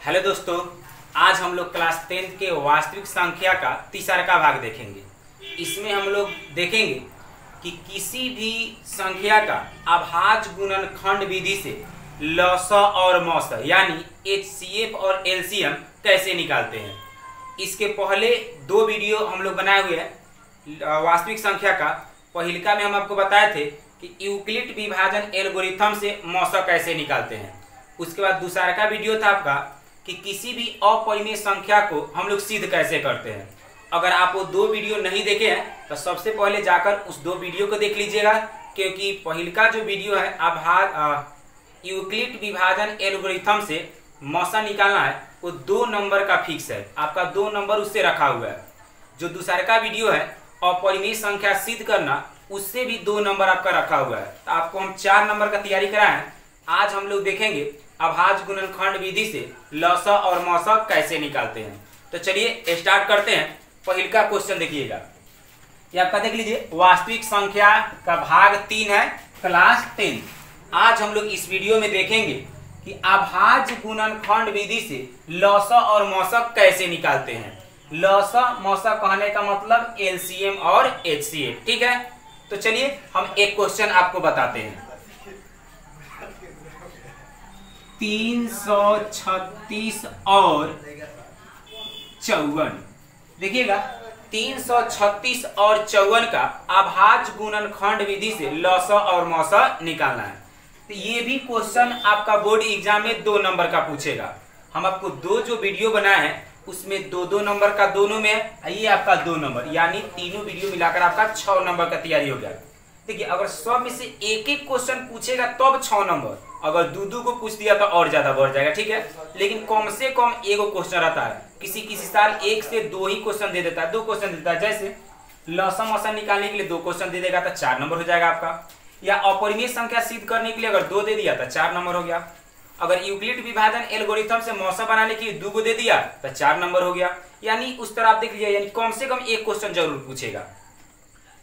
Hello दोस्तों, आज हम लोग क्लास 10 के वास्तविक संख्या का तीसरा का भाग देखेंगे। इसमें हम लोग देखेंगे कि किसी भी संख्या का अभाज्य गुणनखंड विधि से लसा और मौसा यानी HCF और LCM कैसे निकालते हैं। इसके पहले दो वीडियो हम लोग बनाए हुए हैं वास्तविक संख्या का। पहिलका में हम आपको बताए थे कि यूक्लिड विभाजन एल्गोरिथम से मौसा कैसे निकालते हैं। उसके बाद दूसरा का वीडियो था आपका कि किसी भी अपरिमेय संख्या को हम लोग सिद्ध कैसे करते हैं। अगर आप वो दो वीडियो नहीं देखे हैं तो सबसे पहले जाकर उस दो वीडियो को देख लीजिएगा, क्योंकि पहिलका जो वीडियो है यूक्लिड विभाजन एल्गोरिथम से मौसा निकालना है, वो 2 नंबर का फिक्स है, आपका 2 नंबर उससे रखा हुआ है। जो दूसरा का वीडियो है अपरिमेय संख्या सिद्ध करना, उससे भी 2 नंबर आपका रखा हुआ है। तो आपको हम 4 नंबर का तैयारी कराएं। आज हम लोग देखेंगे अभाज्य गुणनखंड विधि से लसा और मौसा कैसे निकालते हैं। तो चलिए स्टार्ट करते हैं। पहिलका क्वेश्चन देखिएगा, ये आपका देख लीजिए, वास्तविक संख्या का भाग 3 है, क्लास 10। आज हम लोग इस वीडियो में देखेंगे कि अभाज्य गुणनखंड विधि से लसा और मौसा कैसे निकालते हैं। लसा मौसा कहने का मतलब LCM और HCF, ठीक है। तो चलिए हम एक क्वेश्चन आपको बताते हैं। 336 और 54, देखिएगा 336 और 54 का अभाज्य गुणनखंड विधि से लसा और मौसा निकालना है। तो ये भी क्वेश्चन आपका बोर्ड एग्जाम में 2 नंबर का पूछेगा। हम आपको दो जो वीडियो बनाए हैं उसमें 2-2 नंबर का दोनों में है, ये आपका 2 नंबर, यानी तीनों वीडियो मिलाकर आपका 6 नंबर का तैयारी हो गया। देखिए अगर सब में से एक क्वेश्चन पूछेगा तब 6 नंबर, अगर दो को पूछ दिया तो और ज्यादा बढ़ जाएगा, ठीक है। लेकिन कम से कम एगो क्वेश्चन रहता है, किसी साल 1 से 2 ही क्वेश्चन दे देता है, 2 क्वेश्चन देता है। जैसे लसा मौसा निकालने के लिए 2 क्वेश्चन दे देगा तो 4 नंबर हो जाएगा आपका। या अपरिमेय संख्या सिद्ध करने के लिए अगर 2 दे दिया तो 4 नंबर हो गया। अगर यूक्लिड विभाजन एल्गोरिथम से मौसा बनाने के लिए 2 को दे दिया तो 4 नंबर हो गया। यानी उस तरह आप देख लीजिए, यानी कम से कम एक क्वेश्चन जरूर पूछेगा।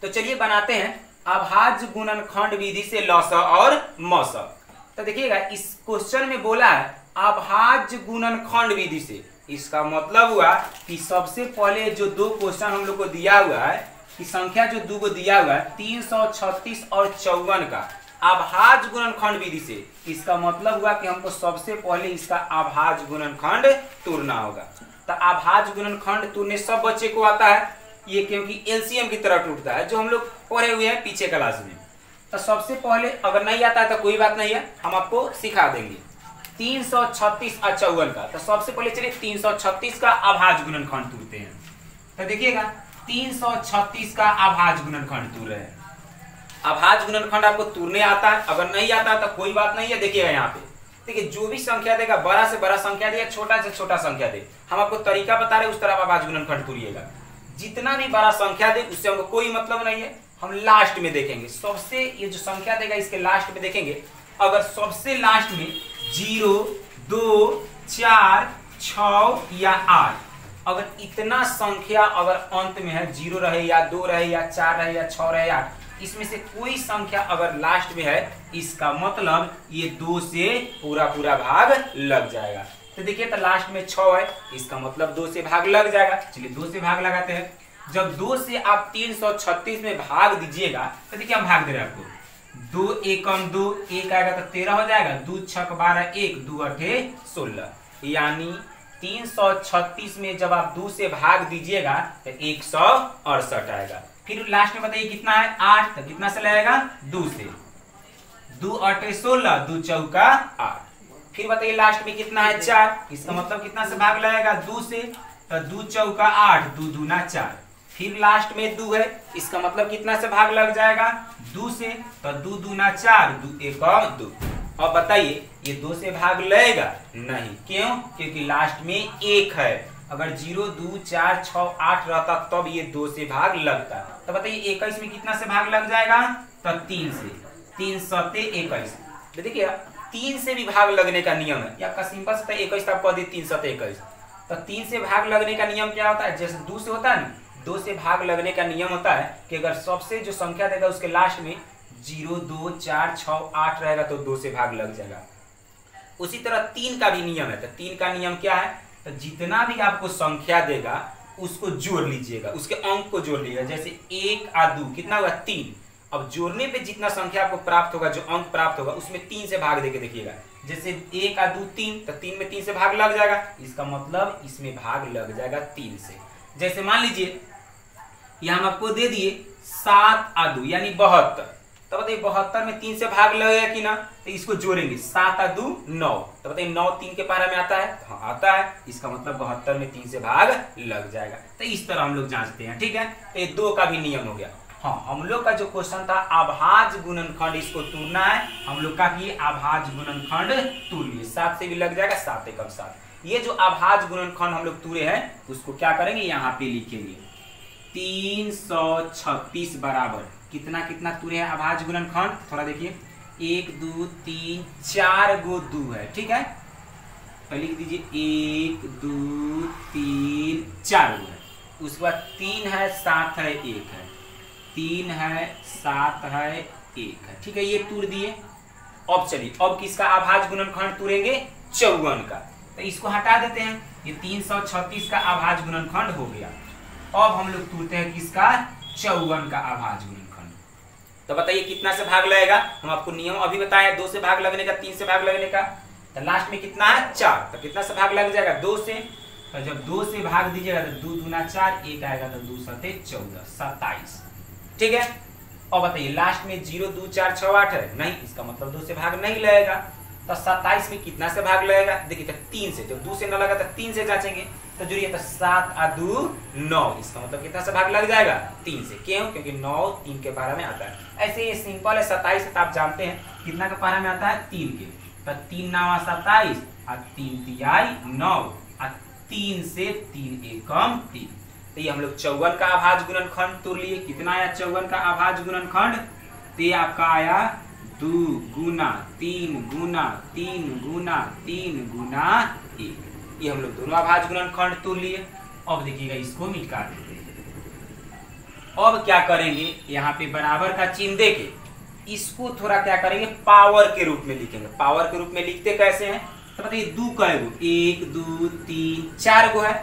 तो चलिए बनाते हैं अभाज्य गुणनखंड विधि से लसा और मौसा। तो देखिएगा इस क्वेश्चन में बोला है अभाज्य गुणनखंड विधि से, इसका मतलब हुआ कि सबसे पहले जो 2 क्वेश्चन हम लोग को दिया हुआ है कि संख्या जो 2 को दिया हुआ है 336 और 54 का अभाज्य गुणनखंड विधि से, इसका मतलब हुआ कि हमको सबसे पहले इसका अभाज्य गुणनखंड तोड़ना होगा। तो अभाज्य गुणनखंड तोड़ने सब बच्चे को आता है ये, क्योंकि LCM की तरह टूटता है, जो हम लोग पढ़े हुए हैं पीछे क्लास में। तो सबसे पहले अगर नहीं आता है तो कोई बात नहीं है, हम आपको सिखा देंगे। 336 और 54 का, तो सबसे पहले चलिए 336 का अभाज्य गुणनखंड तोड़ते हैं। तो देखिएगा 336 का अभाज्य गुणनखंड तोड़ रहे हैं। अभाज्य गुणनखंड आपको तोड़ने आता है, अगर नहीं आता है तो कोई बात नहीं है। देखिएगा यहाँ पे देखिए, जो भी संख्या देगा बड़ा से बड़ा संख्या दे या छोटा से छोटा संख्या दे, हम आपको तरीका बता रहे हैं, उस तरह अभाज्य गुणनखंड तोड़िएगा। जितना भी बड़ा संख्या दे उससे हमको कोई मतलब नहीं है, हम लास्ट में देखेंगे। सबसे ये जो संख्या देगा इसके लास्ट में देखेंगे। अगर सबसे लास्ट में 0, 2, 4, 6 या 8, अगर इतना संख्या अगर अंत में है, 0 रहे या 2 रहे या 4 रहे या 6 रहे या 8, इसमें से कोई संख्या अगर लास्ट में है, इसका मतलब ये 2 से पूरा भाग लग जाएगा। तो देखिए तो लास्ट में 6 है, इसका मतलब 2 से भाग लग जाएगा। चलिए 2 से भाग लगाते हैं। जब 2 से आप 336 में भाग दीजिएगा तो देखिए हम भाग दे रहे हैं आपको। 2 एकम 2, 1 आएगा तो 13 हो जाएगा, 2 छक 12, 1 2 8 16, यानी 336 में जब आप 2 से भाग दीजिएगा तो 168 आएगा। फिर लास्ट में बताइए कितना है 8, तो कितना से लगेगा 2 से, 2 8 16, 2 चौका 8। फिर बताइए लास्ट में कितना है 4, इसका मतलब कितना से भाग लगेगा 2 से, तो 2 चौका 8, 2 दूना 4। फिर लास्ट में 2 है, इसका मतलब कितना से भाग लग जाएगा 2 से, तो 2 दूना 4, 2 एकम 2। अब बताइए ये 2 से भाग लगेगा नहीं, क्यों? क्योंकि लास्ट में 1 है। अगर 0, 2, 4, 6, 8 रहता तब ये 2 से भाग लगता। तो बताइए 21 में कितना से भाग लग जाएगा, तो 3 से, 3 सते 21। तो देखिए 3 से भी भाग लगने का नियम है, या सिंपल से 21 आप कह दी 3 सते 21। तो 3 से भाग लगने का नियम क्या होता है, जैसे 2 से होता है ना, 2 से भाग लगने का नियम होता है कि अगर सबसे जो संख्या देगा उसके लास्ट में 0, 2, 4, 6, 8 रहेगा तो 2 से भाग लग जाएगा। उसी तरह 3 का भी नियम है। तो 3 का नियम क्या है, तो जितना भी आपको संख्या देगा उसको जोड़ लीजिएगा, उसके अंक को जोड़ लीजिएगा। जैसे 1 और 2 कितना हुआ 3। अब जोड़ने पे जितना संख्या आपको प्राप्त होगा, जो अंक प्राप्त होगा, उसमें 3 से भाग देके देखिएगा। जैसे 1 और 2 3, तो 3 में 3 से भाग लग जाएगा, इसका मतलब इसमें भाग लग जाएगा 3 से। जैसे मान लीजिए यहाँ हम आपको दे दिए 7 और 2 यानी 72, तो बताइए 72 में 3 से भाग लगेगा कि ना, तो इसको जोड़ेंगे 7 और 2 9, तो बताइए 9 3 के पारा में आता है, हाँ आता है, इसका मतलब 72 में 3 से भाग लग जाएगा। तो इस तरह हम लोग जांचते हैं, ठीक है। तो ये 2 का भी नियम हो गया। हाँ, हम लोग का जो क्वेश्चन था अभाज्य गुणनखंड, इसको तोड़ना है। हम लोग का कि अभाज्य गुणनखंड तोड़ लिए, 7 से भी लग जाएगा, 7 एकम 7। ये जो अभाज्य गुणनखंड हम लोग तोड़े हैं उसको क्या करेंगे, यहाँ पे लिखेंगे 336 बराबर कितना कितना तोड़े हैं अभाज्य गुणनखंड, थोड़ा देखिए 1 2 3 4 गो 2 है, ठीक है। पहले लिख दीजिए 1 2 3 4 गो है, उसके बाद 3 है 7 है 1 है, 3 है 7 है 1 है, ठीक है। ये तोड़ दिए। अब चलिए अब किसका अभाज्य गुणनखंड तोड़ेंगे, 54 का। तो इसको हटा देते हैं, ये 336 का अभाज्य गुणनखंड हो गया। अब हम लोग तोड़ते हैं किसका, 54 का अभाज्य गुणनखंड। तो बताइए कितना से भाग लगेगा, हम आपको नियम अभी बताया 2 से भाग लगने का, 3 से भाग लगने का। तो लास्ट में कितना है 4, तो कितना से भाग लग जाएगा 2 से। तो जब 2 से भाग दीजिएगा तो 2 दूना 4, 1 आएगा तो 2 सते 14 27, ठीक है। और बताइए लास्ट में 0 2 4 6 8 है, नहीं, इसका मतलब 2 से भाग नहीं लगेगा। तो 27 में कितना से भाग लगेगा, देखिए तो 3 से, जब 2 से न लगा तो 3 से जांचेंगे, तो जुड़िए तो 7 और 2 9, इसका मतलब कितना से भाग लग जाएगा 3 से। क्यों, क्योंकि 9 3 के पारा में आता है। ऐसे ये सिंपल है, 27 से आप जानते हैं कितना के पारा में आता है 3 के, तो 3 9 27 और 3 3 9 और 3 से 3 एकम 3। तो ये हम लोग 54 का अभाज्य गुणनखंड तोड़ लिए। कितना आया 54 का अभाज्य गुणनखंड, तो ये आपका आया 2 गुना 3 गुना 3 गुना 3 गुना 1। ये हम लोग दोनों अभाज्य गुणनखंड तोड़ लिए। अब देखिएगा इसको मिटा देते हैं। अब क्या करेंगे, यहाँ पे बराबर का चिन्ह देके इसको थोड़ा क्या करेंगे, पावर के रूप में लिखेंगे। पावर के रूप में लिखते कैसे हैं, तो बताइए 2 कै गो, 1 2 3 4 गो है,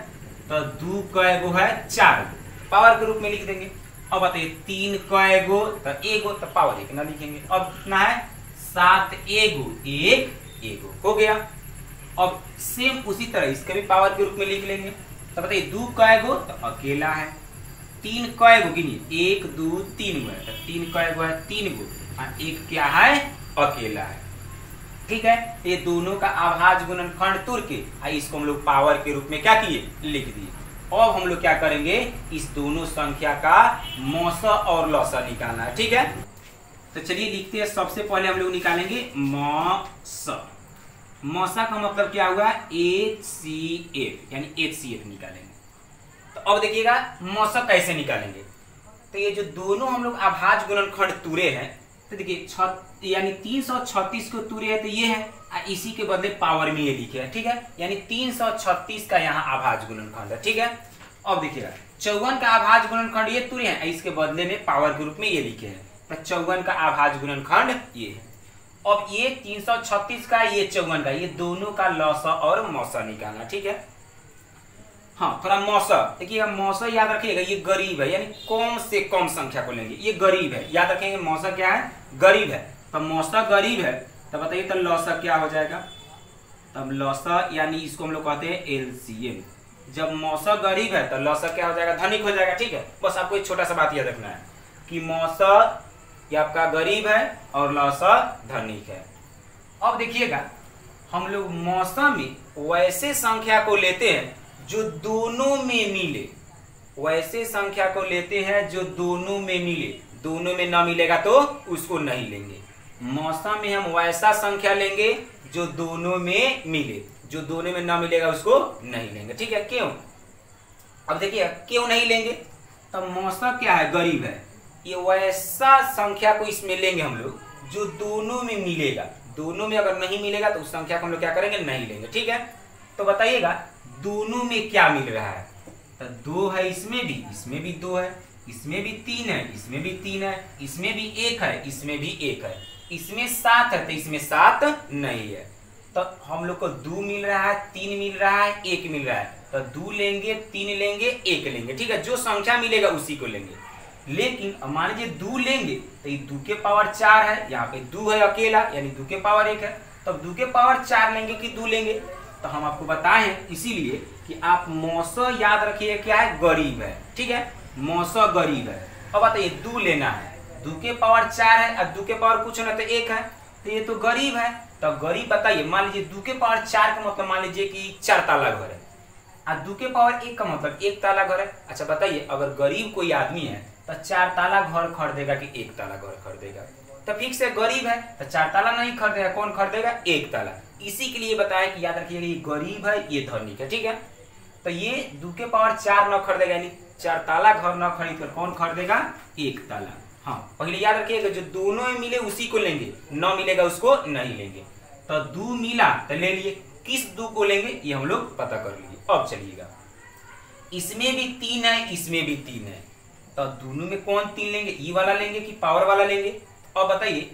तो 2 कै गो है 4 गो, पावर के रूप में लिख देंगे। अब बताइए 3 कै गो, तो 1 गो, तो पावर 1 ना लिखेंगे। अब कितना है 7 एगो 1 एगो हो गया। अब सेम उसी तरह इसके भी पावर के रूप में लिख लेंगे। तो बताइए 2 कै गो, तो अकेला है, 3 कै गो गिनिए 1 2 3 गो है, तो 3 कै गो है 3 गो, और 1 क्या है अकेला है, ठीक है। ये दोनों का अभाज्य गुणनखंड तोड़ के इसको हम लोग पावर के रूप में क्या किए, लिख दिए। अब हम लोग क्या करेंगे, इस दोनों संख्या का मौसा और लौसा निकालना है, ठीक है। तो चलिए लिखते हैं। सबसे पहले हम लोग निकालेंगे मौसा। मौसा का मतलब क्या हुआ, HCF, यानी HCF निकालेंगे। तो अब देखिएगा मौसा कैसे निकालेंगे। तो ये जो दोनों हम लोग अभाज्य गुणनखंड तोड़े हैं, तो देखिए यानी 336 को तोड़े है, तो ये है, इसी के बदले पावर में ये लिखे है, ठीक है। यानी 336 का यहाँ अभाज्य गुणनखंड है, ठीक है। अब देखिएगा 54 का अभाज्य गुणनखंड ये तोड़े हैं, इसके बदले में पावर के रूप में ये लिखे हैं, तो 54 का अभाज्य गुणनखंड ये है। अब ये 336 का, ये 54 का, ये दोनों का लौसा और मौसा निकालना, ठीक है। हाँ, थोड़ा मौसा देखिएगा, मौसा याद रखिएगा, ये गरीब है, यानी कम से कम संख्या को लेंगे। ये गरीब है, याद रखेंगे, मौसा क्या है, गरीब है। तो मौसा गरीब है, तो बताइए तो लौसा क्या हो जाएगा। तब लौसा यानी इसको हम लोग कहते हैं LCM। जब मौसा गरीब है तो लौसा क्या हो जाएगा, धनिक हो जाएगा, ठीक है। बस आपको एक छोटा सा बात याद रखना है कि मौसा ये आपका गरीब है और लौसा धनिक है। अब देखिएगा हम लोग मौसा में वैसे संख्या को लेते हैं जो दोनों में मिले, वैसे संख्या को लेते हैं जो दोनों में मिले, दोनों में ना मिलेगा तो उसको नहीं लेंगे। मौसा में हम वैसा संख्या लेंगे जो दोनों में मिले, जो दोनों में ना मिलेगा उसको नहीं लेंगे, ठीक है। क्यों, अब देखिए क्यों नहीं लेंगे। तो मौसा क्या है, गरीब है, ये वैसा संख्या को इसमें लेंगे हम लोग जो दोनों में मिलेगा, दोनों में अगर नहीं मिलेगा तो उस संख्या को हम लोग क्या करेंगे, नहीं लेंगे, ठीक है। तो बताइएगा दोनों में क्या मिल रहा है, तो 2 है, इसमें भी 2 है, इसमें भी 3 है, इसमें भी 3 है, इसमें भी 1 है, इसमें भी 1 है, इसमें 7 है, तो इसमें 7 नहीं है। तो हम लोग को 2 मिल रहा है, 3 मिल रहा है, 1 मिल रहा है, तो 2 लेंगे, 3 लेंगे, 1 लेंगे, ठीक है। जो संख्या मिलेगा उसी को लेंगे। लेकिन मान लीजिए 2 लेंगे तो ये 2 के पावर 4 है, यहाँ पे 2 है अकेला, यानी 2 के पावर 1 है। तो 2 के पावर 4 लेंगे कि 2 लेंगे, तो हम आपको बताए हैं इसीलिए कि आप मौसा याद रखिए क्या है, गरीब है, ठीक है, मौसा गरीब है। अब बताइए 2 लेना है, 2 के पावर 4 है और 2 के पावर कुछ ना तो 1 है, तो ये तो गरीब है। तो गरीब बताइए, मान लीजिए 2 के पावर 4 का मतलब मान लीजिए कि 4 ताला घर है, और 2 के पावर 1 का मतलब 1 ताला घर है। अच्छा बताइए, अगर गरीब कोई आदमी है तो 4 ताला घर खरीदेगा कि 1 ताला घर खरीदेगा? तो फिक्स है, गरीब है तो 4 ताला नहीं खरीदेगा, कौन खरीदेगा? 1 ताला। इसी के लिए बताया कि याद रखिएगा ये गरीब है, ये धनिक है, ठीक है। तो ये 2 के पावर 4 न खरीदेगा, यानी 4 ताला घर न खरीद कर कौन खरीदेगा? 1 ताला। हाँ, पहले याद रखिएगा जो दोनों में मिले उसी को लेंगे, न मिलेगा उसको नहीं लेंगे। तो 2 मिला तो ले लिए, किस 2 को लेंगे ये हम लोग पता कर लीजिए। अब चलिएगा, इसमें भी 3 है, इसमें भी 3 है, तो दोनों में कौन 3 लेंगे? ई वाला लेंगे कि पावर वाला लेंगे? अब बताइए,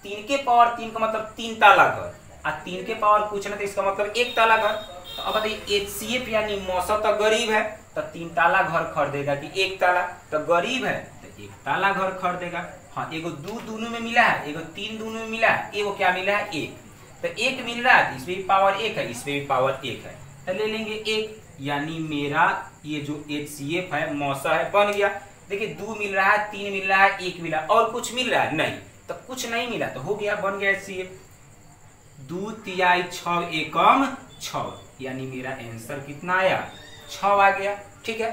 3 के पावर 3 का मतलब 3 ताला घर, और 3 के पावर कुछ ना तो इसका मतलब 1 ताला घर। तो अब बताइए HCF यानी मौसा तो गरीब है, तो 3 ताला घर खरीदेगा कि 1 ताला? तो गरीब है तो 1 ताला घर खरीदेगा। हाँ, एगो 2 दोनों में मिला है, एगो 3 दोनों में मिला है, एगो क्या मिला है? 1। तो 1 मिल रहा है, इसमें भी पावर 1 है, इसमें भी पावर 1 है, तो ले लेंगे 1, यानी मेरा ये जो HCF है मौसा है बन गया। देखिए 2 मिल रहा है, 3 मिल रहा है, 1 मिला, और कुछ मिल रहा है नहीं, तो कुछ नहीं मिला तो हो गया, बन गया HCF। 2 तिहाई 6 एकम 6, यानी मेरा आंसर कितना आया? 6 आ गया, ठीक है।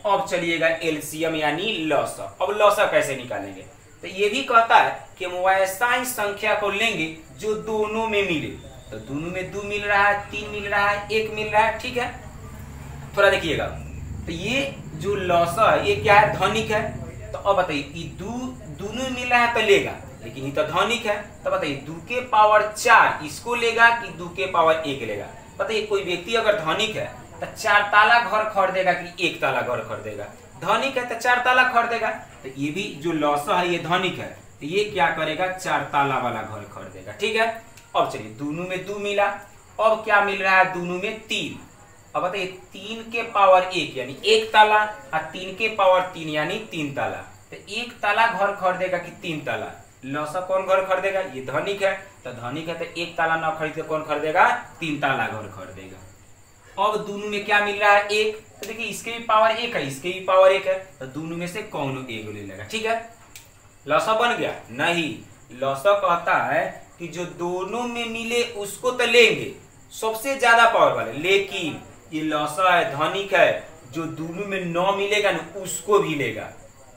अब चलिएगा LCM यानी लौसा। अब लौसा कैसे निकालेंगे? तो ये भी कहता है कि हम वैसा ही संख्या को लेंगे जो दोनों में मिले। तो दोनों में 2 मिल रहा है, 3 मिल रहा है, 1 मिल रहा है, ठीक है। थोड़ा देखिएगा, तो ये जो लौसा है ये क्या है? धनिक है। तो अब बताइए, ये दोनों मिल रहा है तो लेगा, लेकिन ये तो धनिक है। तो बताइए 2 के पावर 4 इसको लेगा कि 2 के पावर 1 लेगा? बताइए कोई व्यक्ति अगर धनिक है तो 4 ताला घर खरीदेगा कि 1 ताला घर खरीदेगा? धनिक है तो 4 ताला खरीदेगा। तो ये भी जो लौसा है ये धनिक है, तो ये क्या करेगा? 4 ताला वाला घर खरीदेगा, ठीक है। अब चलिए दोनों में 2 मिला, अब क्या मिल रहा है? दोनों में 3। अब बताइए 3 के पावर 1 यानी 1 ताला, और 3 के पावर 3 यानी 3 ताला। तो 1 ताला घर खरीदेगा कि 3 ताला? लौसा कौन घर खरीदेगा? ये धनिक है, तो धनिक है तो 1 ताला ना खरीद के कौन खरीदेगा? 3 ताला घर खरीदेगा। अब दोनों में क्या मिल रहा है? 1। तो देखिए इसके भी पावर 1 है, इसके भी पावर 1 है, तो दोनों में से कौन एक ले लेगा, ठीक है। लौसा बन गया? नहीं, लौसा कहता है कि जो दोनों में मिले उसको तो लेंगे, सबसे ज्यादा पावर वाले। लेकिन ये लौसा है, धनिक है, जो दोनों में 9 मिलेगा ना उसको भी लेगा।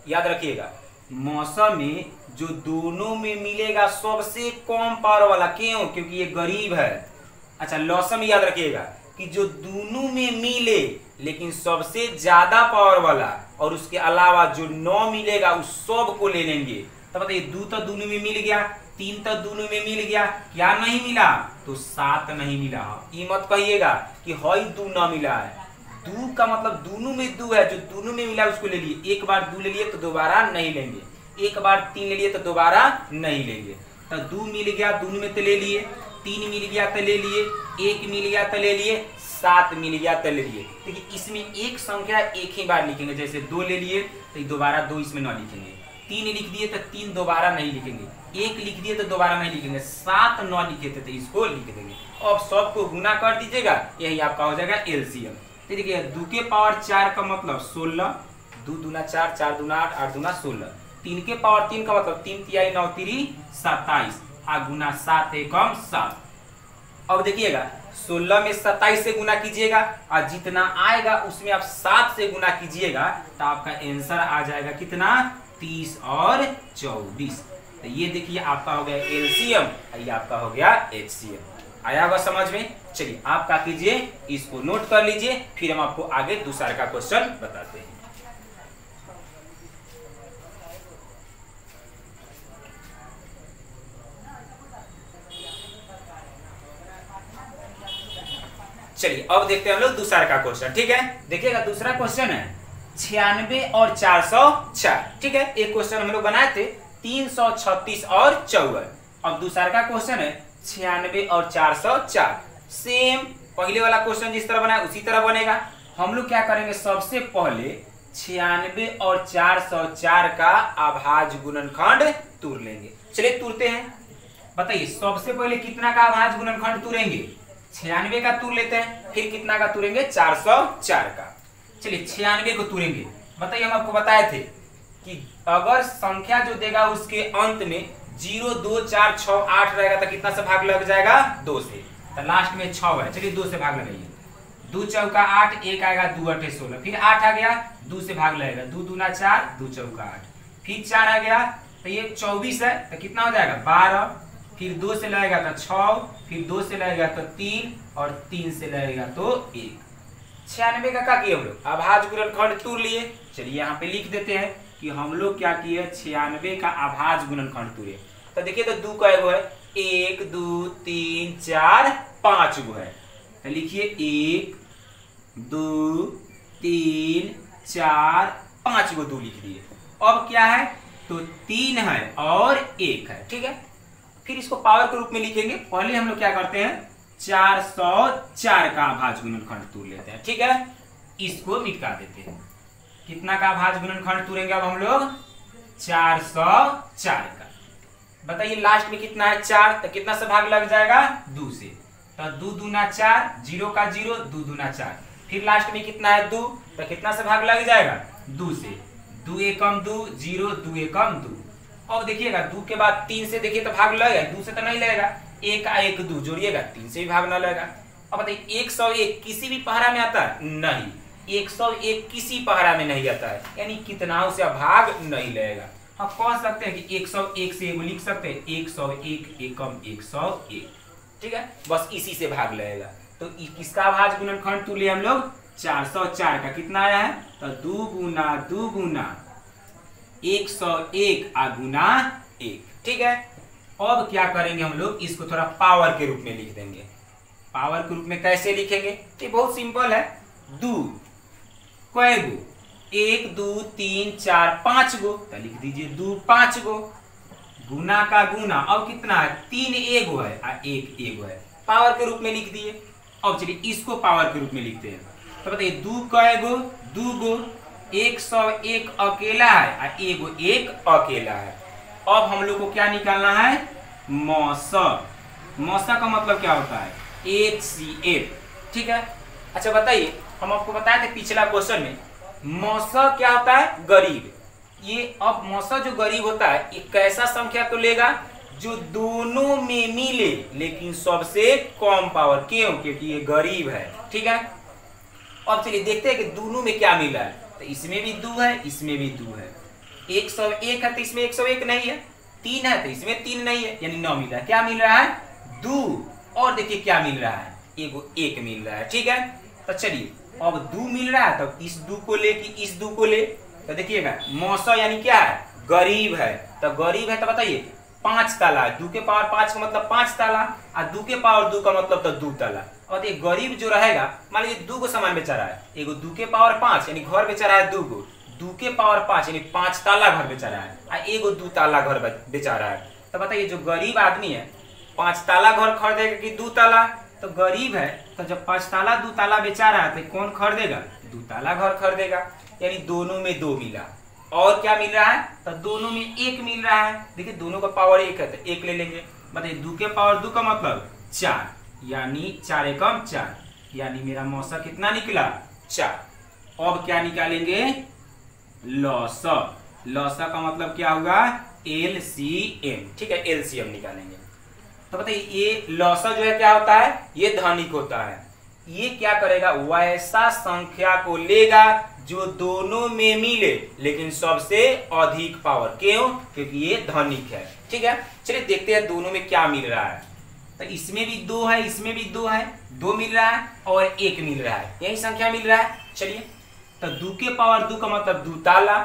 याद रखिएगा, मौसम में जो दोनों में मिलेगा सबसे कम पावर वाला, क्यों? क्योंकि ये गरीब है। अच्छा, लौसा में याद रखिएगा कि जो दोनों में मिले लेकिन सबसे ज्यादा पावर वाला, और उसके अलावा जो 9 मिलेगा उस सब को ले लेंगे। तो बताइए 2 तो दोनों में मिल गया, 3 तो दोनों में मिल गया, क्या नहीं मिला? तो 7 नहीं मिला। ये मत कहिएगा कि हई 2 न मिला है। 2 का मतलब दोनों में 2 है, जो दोनों में मिला उसको ले लिए। एक बार 2 ले लिए तो दोबारा नहीं लेंगे, एक बार 3 ले लिए तो दोबारा नहीं लेंगे। तो 2 मिल गया दोनों में तो ले लिए, 3 मिल गया तो ले लिए, 1 मिल गया तो ले लिए, 7 मिल गया तो ले लिए। देखिए इसमें एक संख्या एक ही बार लिखेंगे, जैसे 2 ले लिए तो दोबारा 2 इसमें न लिखेंगे, 3 लिख दिए तो 3 दोबारा नहीं लिखेंगे, 1 लिख दिए तो दोबारा नहीं लिखेंगे, 7 न लिखे थे तो इसको लिख देंगे। अब सबको गुना कर दीजिएगा, यही आपका हो जाएगा LCM। तो देखिए 2 के पावर 4 का मतलब 16, 2 दूना 4, 4 दूना 8, 8 दूना 16। 3 के पावर 3 का मतलब 3 तिहाई 9 तिरी 27, आ गुना 7 एकम 7। अब देखिएगा 16 में 27 से गुना कीजिएगा, और जितना आएगा उसमें आप 7 से गुना कीजिएगा, तो आपका आंसर आ जाएगा कितना? 30 और 24। तो ये देखिए आपका हो गया LCM, ये आपका हो गया HCM। आया होगा समझ में? चलिए आप क्या कीजिए, इसको नोट कर लीजिए, फिर हम आपको आगे दूसरा का क्वेश्चन बताते हैं। चलिए अब देखते हैं हम लोग दूसरा का क्वेश्चन, ठीक है। देखिएगा दूसरा क्वेश्चन है 96 और 404, ठीक है। एक क्वेश्चन हम लोग बनाए थे 336 और 54। अब दूसरा का क्वेश्चन है 96 और 404। सेम पहले वाला क्वेश्चन जिस तरह बना है उसी तरह बनेगा। हम लोग क्या करेंगे, सबसे पहले 96 और 404 का अभाज्य गुणनखंड तोड़ लेंगे। चलिए तोड़ते हैं। बताइए सबसे पहले कितना का अभाज्य गुणनखंड तोड़ेंगे, 96 का तोड़ लेते हैं, फिर कितना का तोड़ेंगे, 404 का। चलिए 96 को तोड़ेंगे। बताइए हम आपको बताए थे कि अगर संख्या जो देगा उसके अंत में 0, 2, 4, 6, 8 रहेगा तो कितना से भाग लग जाएगा, 2 से। तो लास्ट में 6 है, चलिए 2 से भाग लगाइए। 2 चौका 8, 1 आएगा, 2 8 16, फिर 8 आ गया, 2 से भाग लगेगा, 2 दूना 4, 2 चौका 8, फिर 4 आ गया तो ये 24 है, तो कितना हो जाएगा 12, फिर 2 से लगेगा तो 6, फिर 2 से लगेगा तो 3 और 3 से लगेगा तो 1। 96 का क्या किए हम लोग, अभाज्य गुणनखंड तोड़ लिए। चलिए यहाँ पे लिख देते हैं कि हम लोग क्या किए, 96 का अभाज्य गुणनखंड तोड़े। तो देखिए तो 2 का एगो है, 1 2 3 4 5 गो है, तो लिखिए 1 2 3 4 5 गो 2 लिख दिए। अब क्या है तो 3 है और 1 है, ठीक है। फिर इसको पावर के रूप में लिखेंगे। पहले हम लोग क्या करते हैं, 404 का अभाज्य गुणनखंड तोड़ लेते हैं, ठीक है। इसको मिटा देते हैं। कितना का अभाज्य गुणनखंड तोड़ेंगे अब हम लोग, 404 का। बताइए लास्ट में कितना है, 4, तो कितना से भाग लग जाएगा, 2 से। तो 2 दूना 4, 0 का 0, 2 दूना 4, फिर लास्ट में कितना है 2, तो कितना से भाग लग जाएगा, 2 से। 2 एकम 2, 0, 2 एकम 2। अब देखिएगा 2 के बाद 3 से देखिए तो भाग लगेगा, 2 से तो नहीं लगेगा, 1 आ 1 2 जोड़िएगा, 3 से भी भाग ना लगेगा। अब बताइए 101 किसी भी पहरा में आता है, नहीं, 101 किसी पहरा में नहीं आता है, यानी कितनाओं से भाग नहीं लगेगा। हम कह सकते हैं कि 101 से एगो लिख सकते हैं, 101 एकम 101, ठीक है, बस इसी से भाग लगेगा। तो किसका अभाज्य गुणनखंड तोड़ लिए हम लोग, 404 का। कितना आया है, तो 2 गुना 2 गुना 101 आ गुना 1, ठीक है। अब क्या करेंगे हम लोग, इसको थोड़ा पावर के रूप में लिख देंगे। पावर के रूप में कैसे लिखेंगे, तो बहुत सिंपल है। 2 कै गो, 1 2 3 4 5 गो, तो लिख दीजिए 2 5 गो। गुना का गुना, अब कितना है, 3 एगो है और 1 एगो है, पावर के रूप में लिख दिए। अब चलिए इसको पावर के रूप में लिखते हैं। तो बताइए 2 कै गो, 2 गो, 101 अकेला है और एगो 1 अकेला है। अब हम लोग को क्या निकालना है, मौसा। मौसा का मतलब क्या होता है, HCF, ठीक है। अच्छा बताइए, हम आपको बताए थे पिछला क्वेश्चन में, मौसा क्या होता है, गरीब। ये अब मौसा जो गरीब होता है, एक ऐसा संख्या तो लेगा जो दोनों में मिले लेकिन सबसे कम पावर, क्यों, क्योंकि ये गरीब है, ठीक है। अब चलिए देखते हैं कि दोनों में क्या मिला है। तो इसमें भी 2 है, इसमें भी 2 है। 101 है तो इसमें 101 नहीं है, 3 है तो इसमें 3 नहीं है, यानी 9 मिल रहा है। क्या मिल रहा है, 2। और देखिए क्या मिल रहा है, एगो 1 मिल रहा है, ठीक है। तो चलिए अब 2 मिल रहा है, तो इस 2 को ले कि इस 2 को ले, तो देखिएगा मौसा यानी क्या है, गरीब है। तो गरीब है तो बताइए 5 ताला, 2 के पावर 5 का मतलब 5 ताला, और 2 के पावर 2 का मतलब तो 2 ताला। और ये गरीब जो रहेगा, मान लीजिए 2 को सामान बेचा रहा है, एगो 2 के पावर 5 यानी घर बेचा रहा है 2 गो, 2 के पावर 5 यानी 5 ताला घर बेचा रहा है, और एगो 2 ताला घर बेचा रहा है। तो बताइए जो गरीब आदमी है 5 ताला घर खरीदेगा कि 2 ताला, तो गरीब है तो जब 5 ताला 2 ताला बेचा रहा है तो कौन खरीदेगा, 2 ताला घर खरीदेगा, यानी दोनों में 2 मिला। और क्या मिल रहा है, तो दोनों में 1 मिल रहा है। देखिए दोनों का पावर 1 है तो 1 ले लेंगे। बताइए 2 के पावर 2 का मतलब 4, यानी 4 एकम 4, यानी मेरा मौसा कितना निकला, 4। अब क्या निकालेंगे, लौसा। लौसा का मतलब क्या होगा, LCM, ठीक है, LCM निकालेंगे। तो बताइए ये लौसा जो है क्या होता है, ये धनिक होता है। ये क्या करेगा, वैसा संख्या को लेगा जो दोनों में मिले लेकिन सबसे अधिक पावर, क्यों, क्योंकि ये धनिक है, ठीक है। चलिए देखते हैं दोनों में क्या मिल रहा है। तो इसमें भी 2 है, इसमें भी 2 है, 2 मिल रहा है और 1 मिल रहा है, यही संख्या मिल रहा है। चलिए तो 2 के पावर 2 का मतलब 2 ताला,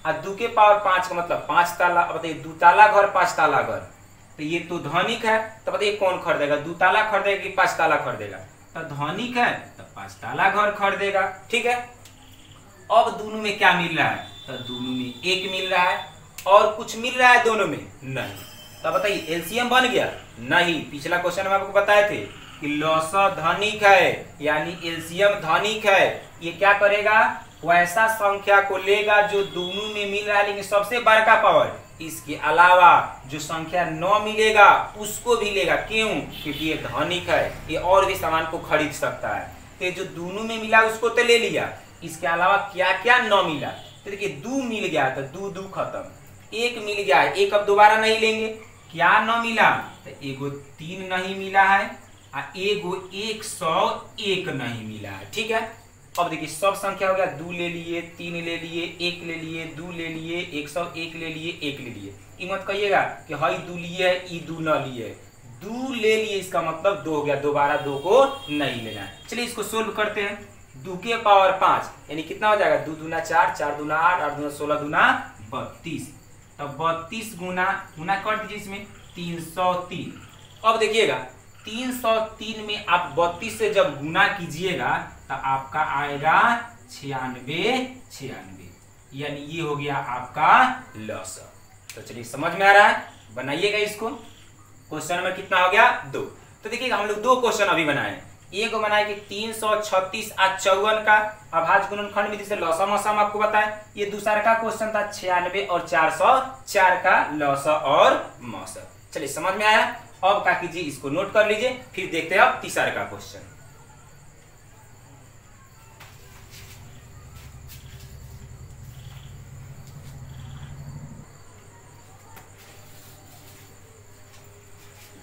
और 2 के पावर 5 का मतलब 5 ताला। अब बताइए 2 ताला घर 5 ताला घर, तो ये तो धनिक है, तो बताइए कौन खरीदेगा, 2 ताला खरीदेगा कि 5 ताला खरीदेगा, तो धनिक है तो 5 ताला घर खरीदेगा, ठीक है। अब दोनों में क्या मिल रहा है, तो दोनों में 1 मिल रहा है। और कुछ मिल रहा है दोनों में, नहीं। तो बताइए एलसीएम बन गया? नहीं, पिछला क्वेश्चन में आपको बताए थे कि लॉसा धनिक है, यानी एलसीएम धनिक है। ये क्या करेगा? वैसा संख्या को लेगा जो दोनों में मिल रहा है लेकिन सबसे बड़का पावर, इसके अलावा जो संख्या 9 मिलेगा उसको भी लेगा। क्यों? क्योंकि ये धनिक है, ये और भी सामान को खरीद सकता है। तो जो दोनों में मिला उसको तो ले लिया, इसके अलावा क्या क्या 9 मिला। तो देखिए 2 मिल गया तो 2 2 खत्म, 1 मिल गया, 1 अब दोबारा नहीं लेंगे। क्या 9 मिला? तो एगो 3 नहीं मिला है और एगो 101 नहीं मिला है। ठीक है, अब देखिए सब संख्या हो गया, 2 ले लिए, 3 ले लिए, 1 ले लिए, 2 ले लिए, 101 ले लिए, 1 ले लिए। ये मत कहिएगा कि हई 2 लिए है, ये 2 न लिए। 2 ले लिए इसका मतलब 2 हो गया, दोबारा 2 को नहीं लेना है। चलिए इसको सोल्व करते हैं। 2 के पावर 5 यानी कितना हो जाएगा? 2 दूना 4, 4 दूना 8, 8 दूना 16, दूना 32। तब 32 गुना गुना कर दीजिए इसमें 303। अब देखिएगा 303 में आप 32 से जब गुना कीजिएगा तो आपका आएगा 96, यानी ये हो गया आपका लॉसा। तो चलिए समझ में आ रहा है, बनाइएगा इसको। क्वेश्चन नंबर कितना हो गया? 2। तो देखिएगा हम लोग 2 क्वेश्चन अभी बनाए। एक बनाए कि 336 और 54 का अभाज्य गुणनखंड विधि से लॉसा मॉसा हम आपको बताए। ये दूसरा का क्वेश्चन था 96 और 404 का लॉसा और मॉसा। चलिए समझ में आया। अब क्या कीजिए, इसको नोट कर लीजिए, फिर देखते हैं अब तीसरा का क्वेश्चन।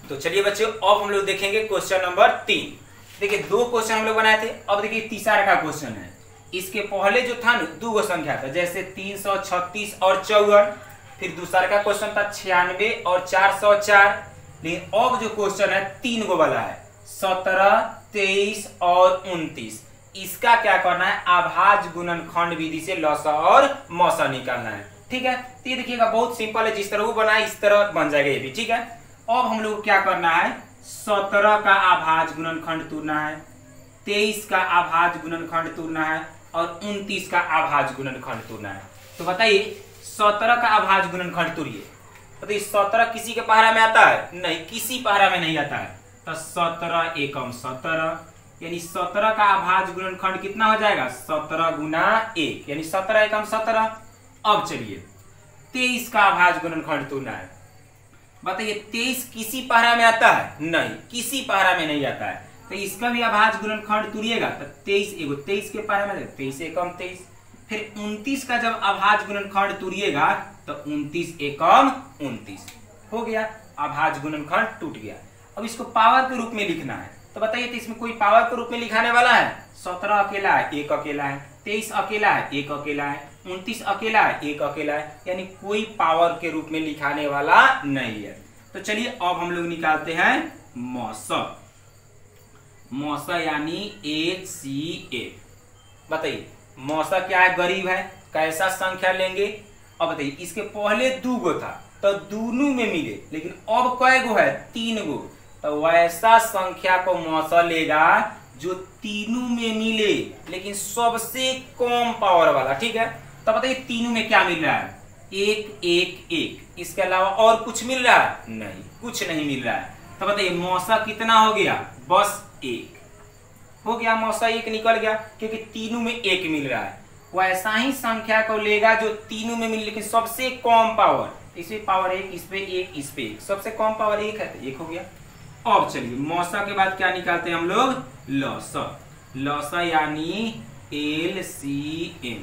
तो चलिए बच्चों अब हम लोग देखेंगे क्वेश्चन नंबर 3। देखिए 2 क्वेश्चन हम लोग बनाए थे, अब देखिए तीसरा का क्वेश्चन है। इसके पहले जो था ना 2 संख्या था, जैसे 336 और 54, फिर दूसरा का क्वेश्चन था 96 और 404। लेकिन अब जो क्वेश्चन है 3 गो वाला है, 17, 23 और 29। इसका क्या करना है? अभाज्य गुणनखंड विधि से लॉसा और मॉसा निकालना है। ठीक है, तो ये देखिएगा बहुत सिंपल है, जिस तरह वो बनाए इस तरह बन जाएगा ये भी। ठीक है, अब हम लोग क्या करना है? 17 का अभाज्य गुणनखंड तोड़ना है, 23 का अभाज्य गुणनखंड तोड़ना है और 29 का अभाज्य गुणनखंड तोड़ना है। तो बताइए 17 का अभाज्य गुणनखंड तोड़िए। बताइए 17 किसी के पहरा में आता है? नहीं, किसी पहरा में नहीं आता है। तो 17 एकम 17, यानी 17 का अभाज्य गुणनखंड कितना हो जाएगा? 17 गुना 1, यानी 17 एकम 17। अब चलिए 23 का अभाज्य गुणनखंड तोड़ना है। बताइए 23 किसी पहरा में आता है? नहीं, किसी पहरा में नहीं आता है। तो इसका भी अभाज्य गुणनखंड तोड़िएगा तो 23 एगो 23 के पहरा में, 23 एकम 23। फिर 29 का जब अभाज्य गुणनखंड तोड़िएगा तो 29 एकम 29 हो गया, अभाज्य गुणनखंड टूट गया। अब इसको पावर के रूप में लिखना है। तो बताइए तो इसमें कोई पावर के रूप में लिखाने वाला है? 17 अकेला है, 1 अकेला है, 23 अकेला है, 1 अकेला है, 29 अकेला है, 1 अकेला है, यानी कोई पावर के रूप में लिखाने वाला नहीं है। तो चलिए अब हम लोग निकालते हैं मॉसा। मॉसा यानी HCF। बताइए मॉसा क्या है? गरीब है। कैसा संख्या लेंगे? अब बताइए इसके पहले 2 गो था तो दोनों में मिले, लेकिन अब कै गो है? 3 गो। तो वैसा संख्या को मॉसा लेगा जो तीनों में मिले लेकिन सबसे कम पावर वाला। ठीक है, तो बताइए तीनों में क्या मिल रहा है? 1 1 1, इसके अलावा और कुछ मिल रहा है? नहीं, कुछ नहीं मिल रहा है। तो बताइए मॉसा कितना हो गया? बस 1 हो गया, मॉसा 1 निकल गया क्योंकि तीनों में 1 मिल रहा है। वैसा ही संख्या को लेगा जो तीनों में मिले लेकिन सबसे कम पावर, इसमें पावर 1, इस पे 1, इस पे 1, सबसे कम पावर 1 है तो 1 हो गया। अब चलिए मॉसा के बाद क्या निकालते हैं हम लोग? लॉसा। लॉसा यानी LCM।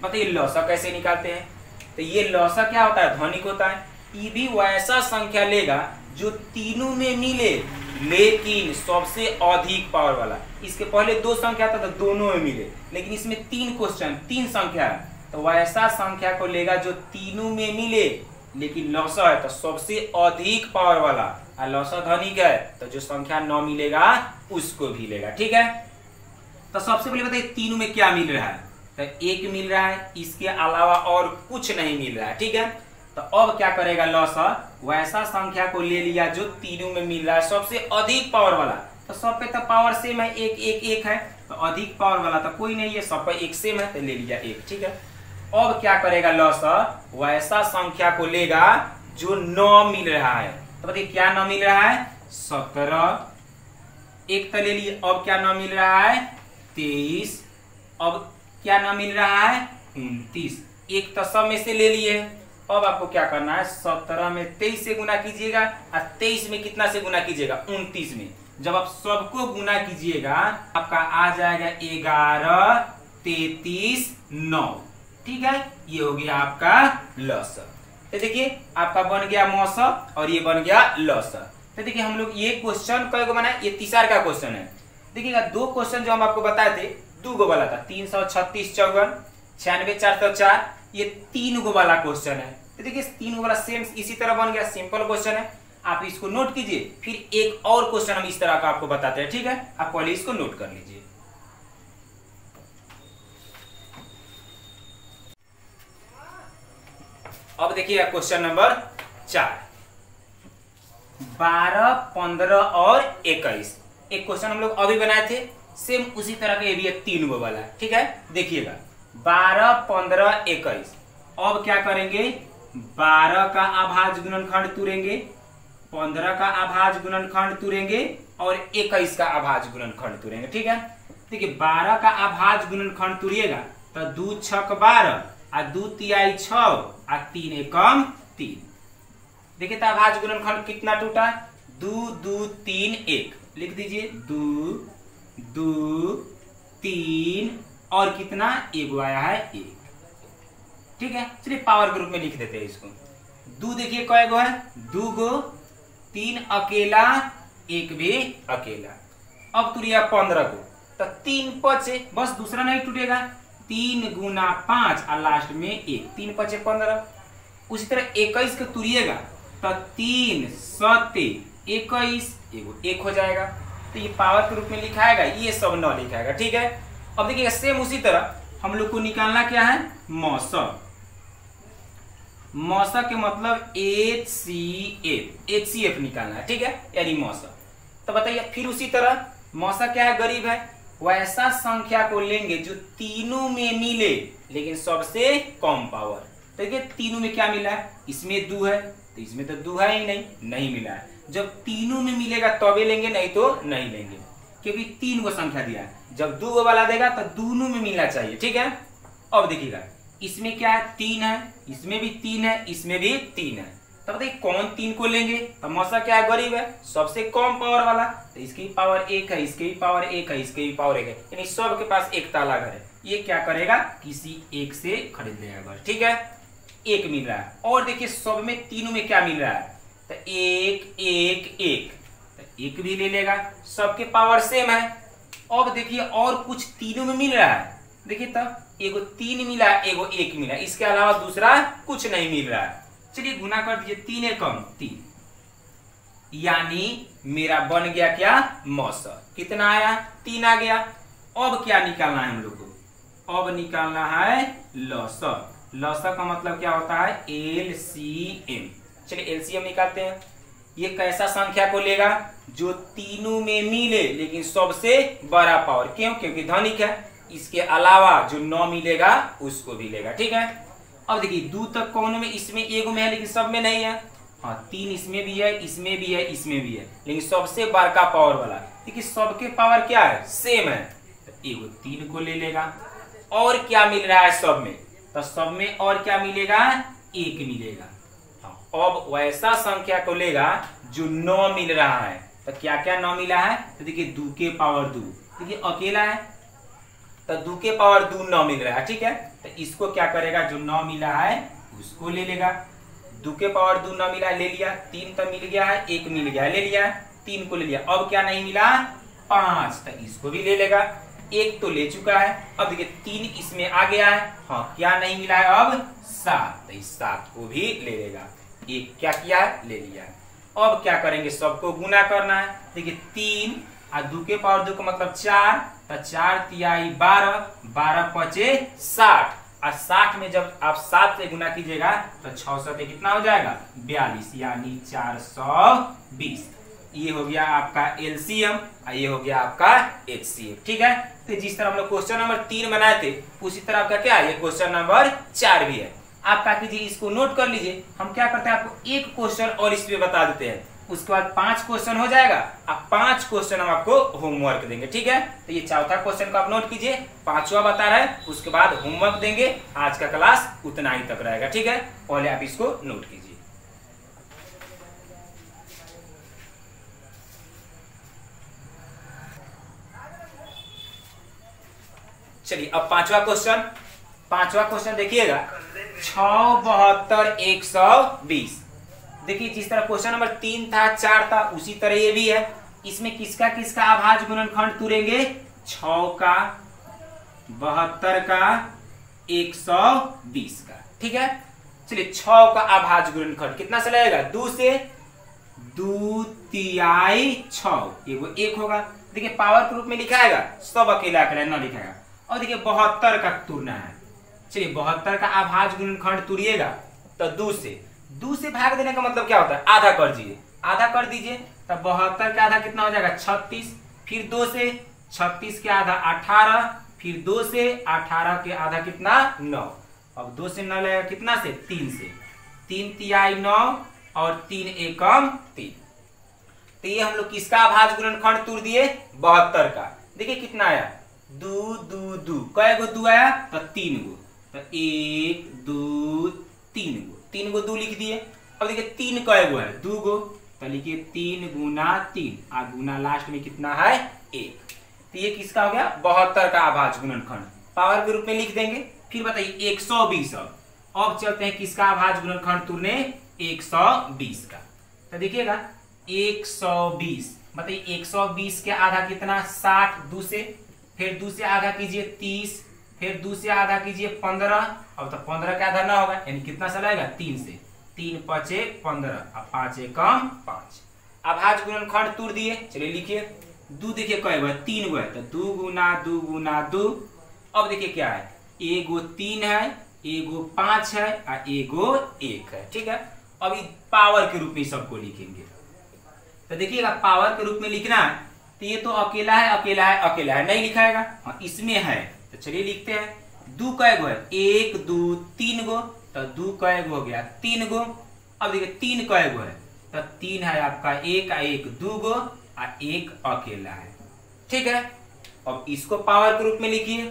बताइए लॉसा कैसे निकालते हैं? तो ये लॉसा क्या होता है? ध्वनिक होता है। ये भी वैसा संख्या लेगा जो तीनों में मिले लेकिन सबसे अधिक पावर वाला। इसके पहले 2 संख्या था तो दोनों में मिले, लेकिन इसमें 3 क्वेश्चन 3 संख्या है, तो वैसा संख्या को लेगा जो तीनों में मिले लेकिन लॉसा है तो सबसे अधिक पावर वाला, और लॉसा ध्वनिक है तो जो संख्या 9 मिलेगा उसको भी लेगा। ठीक है, तो सबसे पहले बताइए तीनों में क्या मिल रहा है? तो 1 मिल रहा है, इसके अलावा और कुछ नहीं मिल रहा है। ठीक है, तो अब क्या करेगा लॉसा? वैसा संख्या को ले लिया जो तीनों में मिल रहा है सबसे अधिक पावर वाला। तो सब पे तो पावर सेम है, 1 1 1 है, तो अधिक पावर वाला तो कोई नहीं है, सब पे 1 सेम है तो ले लिया 1। ठीक है, अब क्या करेगा लॉसा? वैसा संख्या को लेगा जो 9 मिल रहा है। तो बताइए क्या 9 मिल रहा है? 17, एक तो ले लिए। अब क्या 9 मिल रहा है? 23। अब क्या 9 मिल रहा है? 29। एक तो सब में से ले लिए। अब आपको क्या करना है? 17 में 23 से गुना कीजिएगा और 23 में कितना से गुना कीजिएगा? 29 में। जब आप सबको गुना कीजिएगा आपका आ जाएगा 11, 33, 9। ठीक है, ये हो गया आपका लॉसर। तो देखिए आपका बन गया मौसम और ये बन गया लॉसर। तो देखिए हम लोग ये क्वेश्चन कई गो बनाए, ये तीसरा का क्वेश्चन है। देखिएगा 2 क्वेश्चन जो हम आपको बताए थे 2 गो वाला था, 336 54 96 404, ये 3 गो वाला क्वेश्चन है। तो देखिए 3 गो वाला सेम इसी तरह बन गया, सिंपल क्वेश्चन है। आप इसको नोट कीजिए, फिर एक और क्वेश्चन हम इस तरह का आपको बताते हैं। ठीक है, आप पहले इसको नोट कर लीजिए। अब देखिए क्वेश्चन नंबर 4, 12, 15 और 21। एक क्वेश्चन हम लोग अभी बनाए थे, सेम उसी तरह का ये भी 3 गो वाला। ठीक है, देखिएगा 12, 15, 21। अब क्या करेंगे? 12 का अभाज्य गुणनखंड तुरेंगे, 15 का अभाज्य गुणनखंड तुरेंगे और 21 का अभाज्य गुणनखंड तुरेंगे। ठीक है, देखिए 12 का अभाज्य गुणनखंड तुरिएगा तो 2 छक 12 और 2 तिहाई 6 और 3 एकम 3। देखिए तो अभाज्य गुणनखंड कितना टूटा? 2 2 3 1। लिख दीजिए 2 2 3 और कितना? 1 आया है 1। ठीक है, चलिए पावर ग्रुप में लिख देते हैं इसको। 2 देखिए कय गो है? 2 गो, 3 अकेला, 1 भी अकेला। अब तुरिया 15 को तो 3 बचे, बस दूसरा नहीं टूटेगा। 3 गुना 5 और लास्ट में 1, 3 बचे 15। उसी तरह 21 को तुरिएगा तो 3 7 21, 1 हो जाएगा। तो ये पावर के रूप में लिखाएगा, ये सब 9 लिखाएगा। ठीक है, अब देखिएगा सेम उसी तरह हम लोग को निकालना क्या है? मौसम। मौसम के मतलब HCF निकालना है। ठीक है, यानी मौसम। तो बताइए फिर उसी तरह मौसम क्या है? गरीब है, वैसा संख्या को लेंगे जो तीनों में मिले लेकिन सबसे कम पावर। तो देखिए तीनों में क्या मिला है? इसमें 2 है तो इसमें तो 2 है ही नहीं मिला है। जब तीनों में मिलेगा तभी लेंगे, नहीं तो नहीं लेंगे, क्योंकि 3 गो संख्या दिया है। जब 2 गो वाला देगा तो दोनों में मिलना चाहिए। ठीक है, अब देखिएगा इसमें क्या है? 3 है, इसमें भी 3 है, इसमें भी 3 है। तब बताइए कौन 3 को लेंगे? तो मौसा क्या है? गरीब है, सबसे कम पावर वाला। तो इसकी पावर 1 है, इसकी भी पावर 1 है, इसकी भी पावर 1 है, यानी सबके पास एक ताला घर है। ये क्या करेगा? किसी एक से खरीद लेगा घर। ठीक है, 1 मिल रहा है। और देखिए सब में तीनों में क्या मिल रहा है? तो 1 1 1, तो 1 भी ले लेगा, सबके पावर सेम है। अब देखिए और कुछ तीनों में मिल रहा है। देखिए तब एगो 3 मिला, एगो 1 मिला, इसके अलावा दूसरा कुछ नहीं मिल रहा है। चलिए गुना कर दीजिए, 3 एकम 3, यानी मेरा बन गया क्या? मौसम। कितना आया? 3 आ गया। अब क्या निकालना है हम लोग को? अब निकालना है लौसम। लौसम का मतलब क्या होता है? LCM। चलिए LCM निकालते हैं। ये कैसा संख्या को लेगा? जो तीनों में मिले लेकिन सबसे बड़ा पावर। क्यों? क्योंकि धनिक है। इसके अलावा जो 9 मिलेगा उसको भी लेगा। ठीक है, अब देखिए 2 तक कौन में? इसमें 1 में है लेकिन सब में नहीं है। हाँ 3 इसमें भी है, इसमें भी है, इसमें भी है, लेकिन सबसे बड़का पावर वाला। देखिए सबके पावर क्या है? सेम है। तो एगो 3 को ले लेगा। और क्या मिल रहा है सब में? तो सब में और क्या मिलेगा? 1 मिलेगा। हाँ, अब वैसा संख्या को लेगा जो 9 मिल रहा है। तो क्या क्या 9 मिला है? तो देखिए 2 के पावर 2, देखिए अकेला है तो 2 के पावर 2 9 मिल रहा है। ठीक है, तो इसको क्या करेगा? जो 9 मिला है उसको ले लेगा। 2 के पावर 2 9 मिला, ले लिया। 3 तो मिल गया है, 1 मिल गया, ले लिया। 3 को ले लिया। अब क्या नहीं मिला? 5, तो इसको भी ले लेगा। 1 तो ले चुका है। अब देखिए 3 इसमें आ गया है। हाँ क्या नहीं मिला है? अब 7, तो इस 7 को भी ले लेगा। 1 क्या किया है? ले लिया। अब क्या करेंगे? सबको गुना करना है। देखिए 3 और 2 के पावर 2 का मतलब 4, तो 4 तिहाई 12, 12 पचे 60, और 60 में जब आप 7 से गुना कीजिएगा तो 6 से कितना हो जाएगा? 42, यानी 420। ये हो गया आपका LCM और ये हो गया आपका HCF। ठीक है, तो जिस तरह हम लोग क्वेश्चन नंबर 3 बनाए थे उसी तरह आपका क्या है? ये क्वेश्चन नंबर 4 भी है। आप क्या कीजिए, इसको नोट कर लीजिए। हम क्या करते हैं, आपको एक क्वेश्चन और इस पे बता देते हैं, उसके बाद 5 क्वेश्चन हो जाएगा। अब 5 क्वेश्चन हम आपको होमवर्क देंगे, ठीक है। तो ये चौथा क्वेश्चन को आप नोट कीजिए, 5वां बता रहा है, उसके बाद होमवर्क देंगे। आज का क्लास उतना ही तक रहेगा, ठीक है। पहले आप इसको नोट कीजिए। चलिए अब 5वां क्वेश्चन देखिएगा, 6, 72, 120। देखिए जिस तरह क्वेश्चन नंबर 3 था, 4 था, उसी तरह ये भी है। इसमें किसका किसका अभाज्य गुणनखंड तुरेंगे, 6 का, 72 का, 120 का, ठीक है। चलिए 6 का अभाज्य गुणनखंड कितना से लगेगा, 2 से 2 तिहाई 6, ये 1 होगा। देखिए पावर के रूप में लिखाएगा, सब अकेला अकेला ना लिखाएगा। और देखिए 72 का तुरना है। चलिए 72 का अभाज्य गुणनखंड तुरिएगा तो 2 से भाग देने का मतलब क्या होता है, आधा कर दीजिए, आधा कर दीजिए। तब 72 का आधा कितना हो जाएगा, 36। फिर 2 से 36 के आधा 18, फिर 2 से 18 के आधा कितना, 9। अब 2 से 9 लगेगा कितना से, 3 से। 3 तिहाई 9 और 3 एकम 3। तो ये हम लोग किसका अभाज्य गुणनखंड तुर दिए, 72 का। देखिए कितना आया, 2 2 2, कै गो 2 आया, तो 3 गो। तो 1 2 3 गो, 3 गो 2 लिख दिए। अब देखिए 3 कै गो है, 2 गो, तो लिखिए 3 गुना 3, आ गुना लास्ट में कितना है, 1। तो ये किसका हो गया, 72 का अभाज्य गुणनखंड। पावर के रूप में लिख देंगे। फिर बताइए 120। अब चलते हैं किसका अभाज्य गुणनखंड तुरने, 120 का। तो देखिएगा 120, बताइए 120 के आधा कितना, 60, 2 से। फिर 2 से आधा कीजिए 30, फिर 2 से आधा कीजिए 15। अब तो 15 का आधा ना होगा, यानी कितना सा लगेगा, 3 से। 3 5 15 और 5 एकम 5। अभाज्य गुणनखंड तुर दिए। चलिए लिखिए, 2 देखिए कै गो है, 3 गो है, तो 2 गुना 2 गुना 2। अब देखिए क्या है, एगो 3 है, एगो 5 है और एगो 1 है, ठीक है। अभी पावर के रूप में सबको लिखेंगे। तो देखिएगा पावर के रूप में लिखना है, तो ये तो अकेला है अकेला है अकेला है, नहीं लिखाएगा। हाँ इसमें है, तो चलिए लिखते हैं। 2 कै गो है, 1 2 3 गो, तो 2 कै गो हो गया, 3 गो। अब देखिए 3 कै गो है, तो 3 है आपका 1 2 गो और 1 अकेला है, ठीक है। अब इसको पावर के रूप में लिखिए,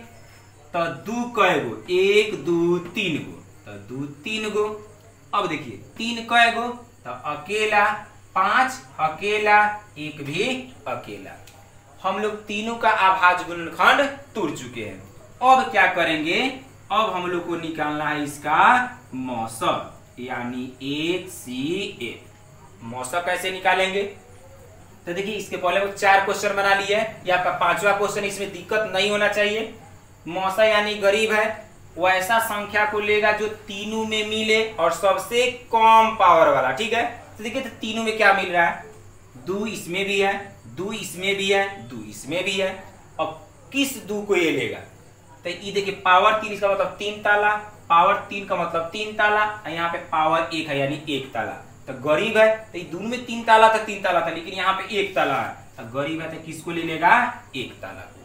तो 2 कै गो, 1 2 3 गो, तो 2 3 गो। अब देखिए 3 कै गो, तो अकेला, 5 अकेला, 1 भी अकेला। हम लोग तीनों का अभाज्य गुणनखंड तुर चुके हैं। अब क्या करेंगे, अब हम लोग को निकालना है इसका मौसक, यानी HCF। मौसक कैसे निकालेंगे, तो देखिए इसके पहले वो 4 क्वेश्चन बना लिए है, ये आपका 5वां क्वेश्चन, इसमें दिक्कत नहीं होना चाहिए। मौसा यानी गरीब है, वो ऐसा संख्या को लेगा जो तीनों में मिले और सबसे कम पावर वाला, ठीक है। तो देखिए तो तीनों में क्या मिल रहा है, 2 इसमें भी है, 2 इसमें भी है, 2 इसमें भी है। अब किस 2 को ये लेगा, तो ये देखिए पावर 3, इसका मतलब 3 ताला, पावर 3 का मतलब 3 ताला, यहाँ पे पावर 1 है यानी 1 ताला। तो गरीब है, तो ये दोनों में 3 ताला था, 3 ताला था, लेकिन यहाँ पे 1 ताला है, तो गरीब है तो किसको ले लेगा, 1 ताला को।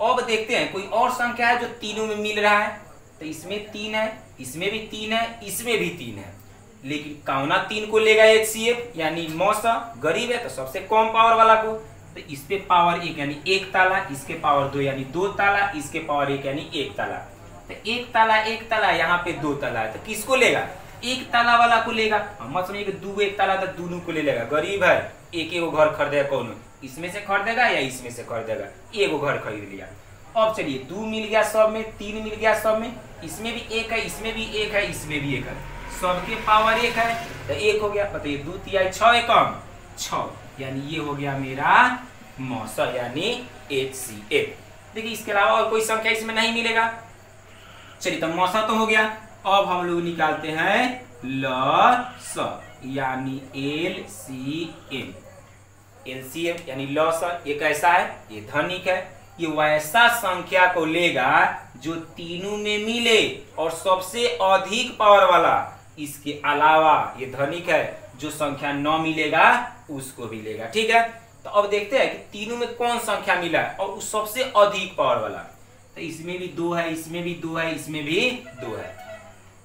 अब देखते हैं कोई और संख्या है जो तीनों में मिल रहा है, तो इसमें 3 है, इसमें भी 3 है, इसमें भी 3 है, लेकिन कौना 3 को लेगा HCF, यानी मौसा। गरीब है तो सबसे कम पावर वाला को, तो इस पे पावर 1 यानी 1 ताला, इसके पावर 2 यानी 2 ताला, इसके पावर 1 यानी 1 ताला। तो 1 ताला यहाँ पे 2 ताला है, तो किसको लेगा, 1 ताला वाला को लेगा। मत समझिए कि 2 1 ताला तो दोनों को ले लेगा। गरीब है, एक घर खरीदेगा, कौन इसमें से खरीदेगा या इसमें से खरीदेगा, एगो घर खरीद लिया। अब चलिए 2 मिल गया सब में, 3 मिल गया सब में, इसमें भी 1 है, इसमें भी 1 है, इसमें भी 1 है, सबके पावर 1 है, तो 1 हो गया। बताइए 2 तिहाई 6 एकम 6, यानी ये हो गया मेरा मौसा यानी HCF। देखिए इसके अलावा और कोई संख्या इसमें नहीं मिलेगा। चलिए तो मौसा तो हो गया। अब हम लोग निकालते हैं लस, यानी LCM। LCM यानी लस, ये कैसा है, ये धनिक है। ये वैसा संख्या को लेगा जो तीनों में मिले और सबसे अधिक पावर वाला। इसके अलावा ये धनिक है, जो संख्या 9 मिलेगा उसको भी लेगा, ठीक है। तो अब देखते हैं कि तीनों में कौन संख्या मिला है और उस सबसे अधिक पावर वाला। तो इसमें भी 2 है, इसमें भी 2 है, इसमें भी 2 है।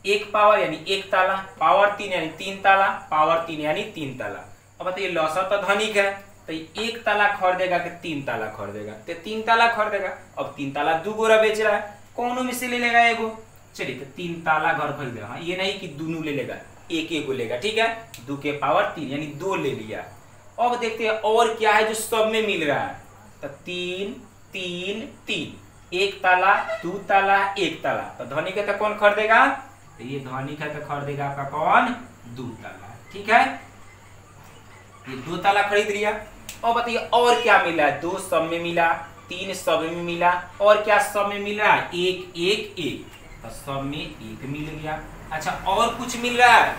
एक पावर यानी एक ताला, पावर 3 यानी 3 ताला, पावर 3 यानी 3 ताला। अब बताइए लौसा तो धनिक है, तो एक ताला खरीदेगा कि 3 ताला खरीदेगा? तो 3 ताला खरीदेगा। अब 3 ताला 2 गोरा बेच रहा है, कौनों में से ले लेगा एगो? चलिए तो 3 ताला घर खरीदेगा। हाँ, ये नहीं कि दोनों ले लेगा, एक एक को लेगा, ठीक है। 2 के पावर 3 यानी 2 ले लिया। अब देखते हैं और क्या है जो सब में मिल रहा है। तो 3 3 3, एक ताला 2 ताला 1 ताला, तो धनिक है तो कौन खरीदेगा? तो ये धनिक है तो खरीदेगा आपका कौन? 2 ताला, ठीक है। ये 2 ताला खरीद लिया। और बताइए और क्या मिला? 2 सब में मिला, 3 सब में मिला, और क्या सब में मिल रहा है? 1 1 1, तो सब में 1 मिल गया। अच्छा और कुछ मिल रहा है?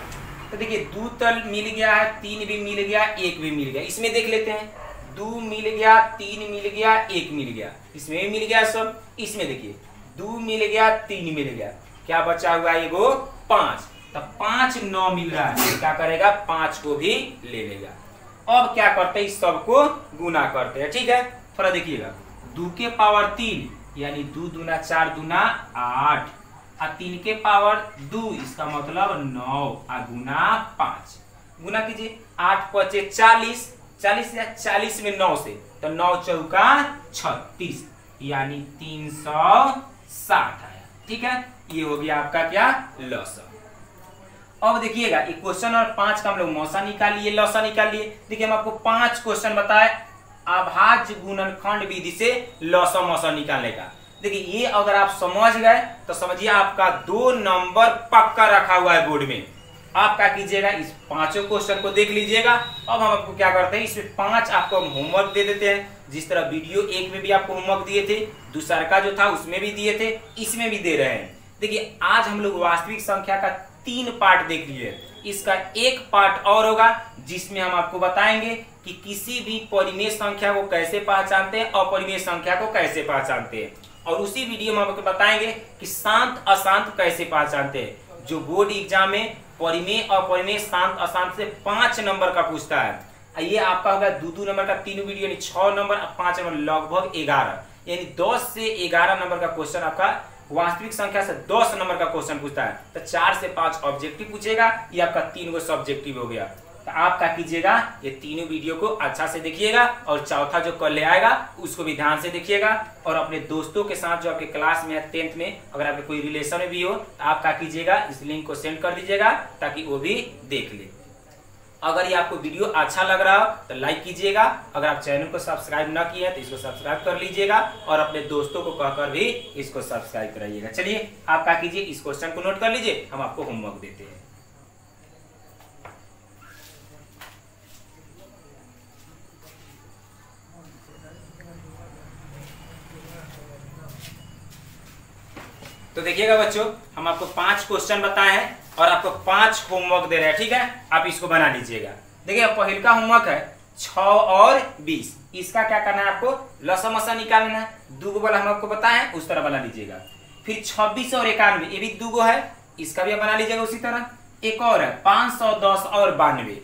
तो देखिए 2 तल मिल गया है, 3 भी मिल गया, 1 भी मिल गया। इसमें देख लेते हैं, 2 मिल गया, 3 मिल गया, 1 मिल गया, इसमें भी मिल गया सब। इसमें देखिए 2 मिल गया, 3 मिल गया, क्या बचा हुआ है? एगो 5, तो 5 9 मिल रहा है, क्या करेगा? 5 को भी ले लेगा। अब क्या करते हैं? इस सबको गुना करते हैं, ठीक है। थोड़ा देखिएगा, 2 के पावर 3 यानी 2 दूना 4 दूना 8, और 3 के पावर 2 इसका मतलब 9, और गुना 5। गुना कीजिए, 8 5 40, 40 या 40 में 9 से, तो 9 चौका 36 यानी 360 आया, ठीक है। ये हो गया आपका क्या? लौसा। अब देखिएगा ये क्वेश्चन और 5 का हम लोग मौसा निकाल लिए, लौसा निकाल लिए। देखिए हम आपको 5 क्वेश्चन बताए अभाज्य गुणनखंड विधि से लौसा मौसा निकालने का। देखिए ये अगर आप समझ गए तो समझिए आपका 2 नंबर पक्का रखा हुआ है बोर्ड में। आप क्या कीजिएगा, इस 5 क्वेश्चन को देख लीजिएगा। अब हम आपको क्या करते हैं, इसमें 5 आपको हम होमवर्क दे देते हैं। जिस तरह वीडियो 1 में भी आपको होमवर्क दिए थे, दूसरा का जो था उसमें भी दिए थे, इसमें भी दे रहे हैं। देखिए आज हम लोग वास्तविक संख्या का 3 पार्ट देख लिए। इसका एक पार्ट और होगा जिसमें हम आपको बताएंगे कि किसी भी परिमेय संख्या को कैसे पहचानते हैं, अपरिमेय संख्या को कैसे पहचानते हैं। और उसी वीडियो में हम आपको बताएंगे कि शांत अशांत कैसे पहचानते हैं। जो बोर्ड एग्जाम में परिमेय अपरिमेय शांत अशांत से 5 नंबर का पूछता है। ये आपका होगा 2 नंबर का 3 वीडियो यानी 6 नंबर, 5 नंबर लगभग 11, यानी 10 से 11 नंबर का क्वेश्चन आपका वास्तविक संख्या से 10 नंबर का क्वेश्चन पूछता है। तो 4 से 5 ऑब्जेक्टिव पूछेगा, ये आपका 3 गो सब्जेक्टिव हो गया। तो आप क्या कीजिएगा, ये तीनों वीडियो को अच्छा से देखिएगा, और चौथा जो कल ले आएगा उसको भी ध्यान से देखिएगा। और अपने दोस्तों के साथ जो आपके क्लास में है 10th में, अगर आपके कोई रिलेशन में भी हो तो आप क्या कीजिएगा, इस लिंक को सेंड कर दीजिएगा ताकि वो भी देख ले। अगर ये आपको वीडियो अच्छा लग रहा हो तो लाइक कीजिएगा। अगर आप चैनल को सब्सक्राइब ना किए हैं तो इसको सब्सक्राइब कर लीजिएगा, और अपने दोस्तों को कहकर भी इसको सब्सक्राइब कराइएगा। चलिए आप क्या कीजिए, इस क्वेश्चन को नोट कर लीजिए, हम आपको होमवर्क देते हैं। तो देखिएगा बच्चों, हम आपको 5 क्वेश्चन बताए हैं और आपको 5 होमवर्क दे रहे हैं, ठीक है। आप इसको बना लीजिएगा। देखिए पहले का होमवर्क है 6 और 20, इसका क्या करना है, आपको लसा मसा निकालना है। 2 गो वाला हम आपको बताए उस तरह बना लीजिएगा। फिर 26 और 91, ये भी 2 गो है, इसका भी बना लीजिएगा उसी तरह। एक और है 510 और 92,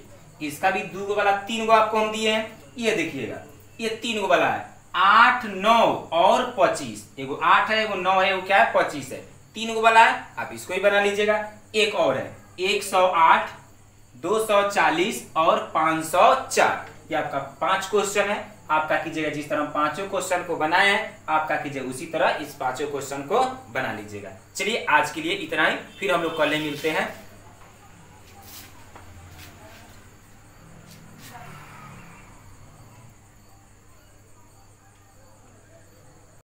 इसका भी 2 गो वाला 3 गो आपको हम दिए हैं। ये देखिएगा ये 3 गो वाला है 8 9 और 25, एगो 8 है, एगो 9 है, एगो क्या है 25 है, 3 गो वाला है, आप इसको ही बना लीजिएगा। एक और है 108 240 और 504, ये आपका 5 क्वेश्चन है। आप क्या कीजिएगा, जिस तरह हम 5 क्वेश्चन को बनाए हैं आप क्या कीजिएगा उसी तरह इस 5 क्वेश्चन को बना लीजिएगा। चलिए आज के लिए इतना ही, फिर हम लोग कल मिलते हैं।